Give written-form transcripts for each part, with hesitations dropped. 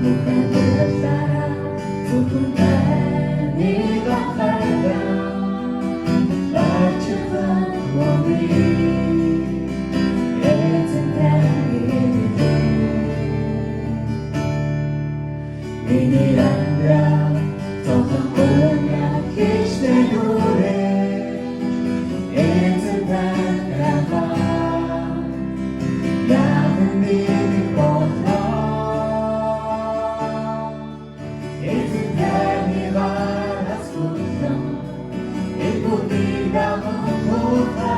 bukan bersara untuk berani berhadap berjuang memberi tentang hidup ini anda Tuhan punya kisah dure tentang apa yang menjadi kota itu dari balas kusam itu tidak membuka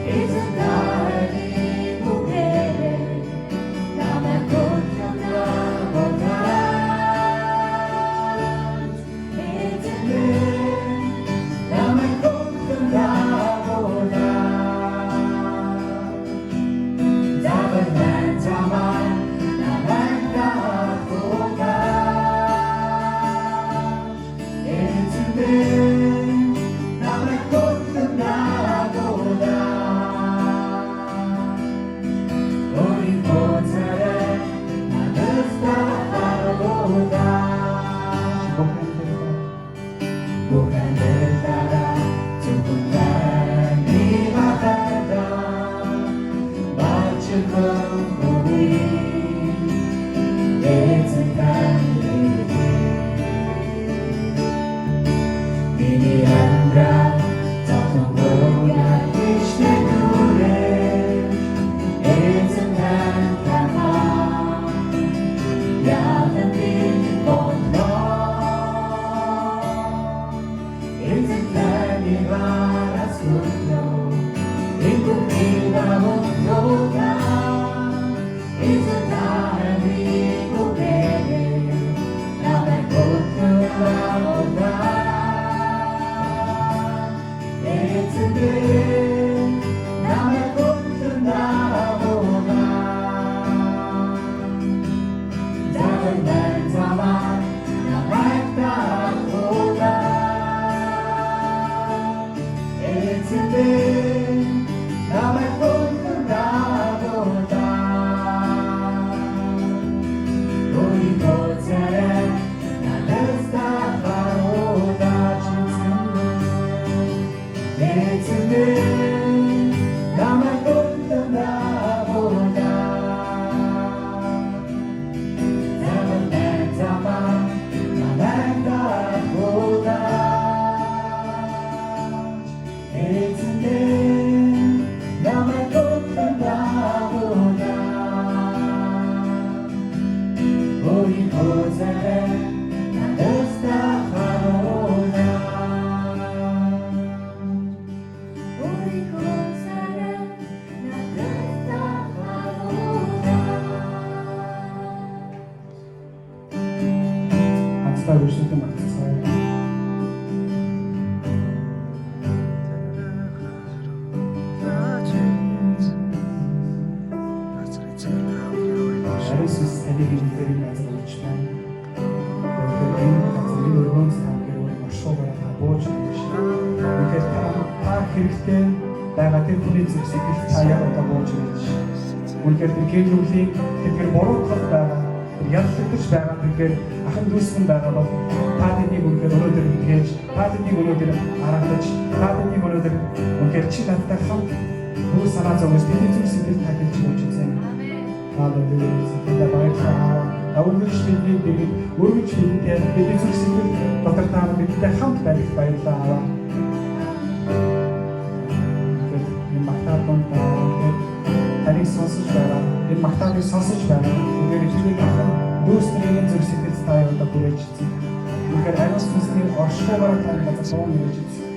itu dari bukit nama kota kota itu nama kota kota zaman zaman nama kota itu nama kota kota Ori kota bukan bertara cukup berani berhadap berjuang memberi tentang hidup ini anda Tuhan punya kisah dure tentang apa yang menjadi kota itu dari balas kusam itu tidak membuka itu dari bukit nama kota kota itu nama kota kota zaman zaman nama kota itu nama kota kota Ori kota itu nama kota kota zaman zaman nama kota itu nama kota kota Ori kota Ustawicznie matce. Jezus elegantny nazwaliśmy. Энд өргөнс тамгэр машуугаар бууж байж. Тэгэхээр та хэрэгтэй байгаа тэр хүний зүйлсийг та яг одоо бууж байж. Үнэхээр тэр гэрүүлийн тэр буруудах байгаа яллагдаж байгаа тэгэхээр ахын дүүсгэн байгаа бол та тэднийг үнэхээр өнөөдөр хийж та тэднийг өнөөдөр харагдаж та тэднийг өнөөдөр үнэхээр чи надтай хамт бүх санаа зовж тэдний зүйлсийг та хэлж өгч байна. Халелуя. Тэдний баярлалаа. Аврагч бидний дэгийг өргөж хийдээ бидний зүйлсийг дотор та бидтэй хамт байх баярлалаа. Энэ магтаалын таныг сонсож байгаа. Энэ магтаалыг сонсож байгаа. Тэгэхээр ихний ахын дүүстрийн зүйлсийг та одоо хүрээж эзэн. Тэгэхээр ариун сүнсний оршихугаар тань газар суун хийж эзэн.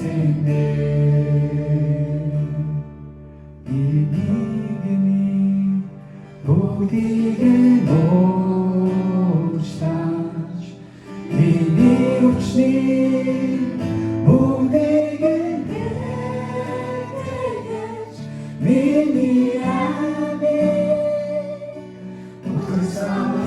인생 이기니 못 이길 못이다 이니 우치 못 이길 미니 아니 그 사람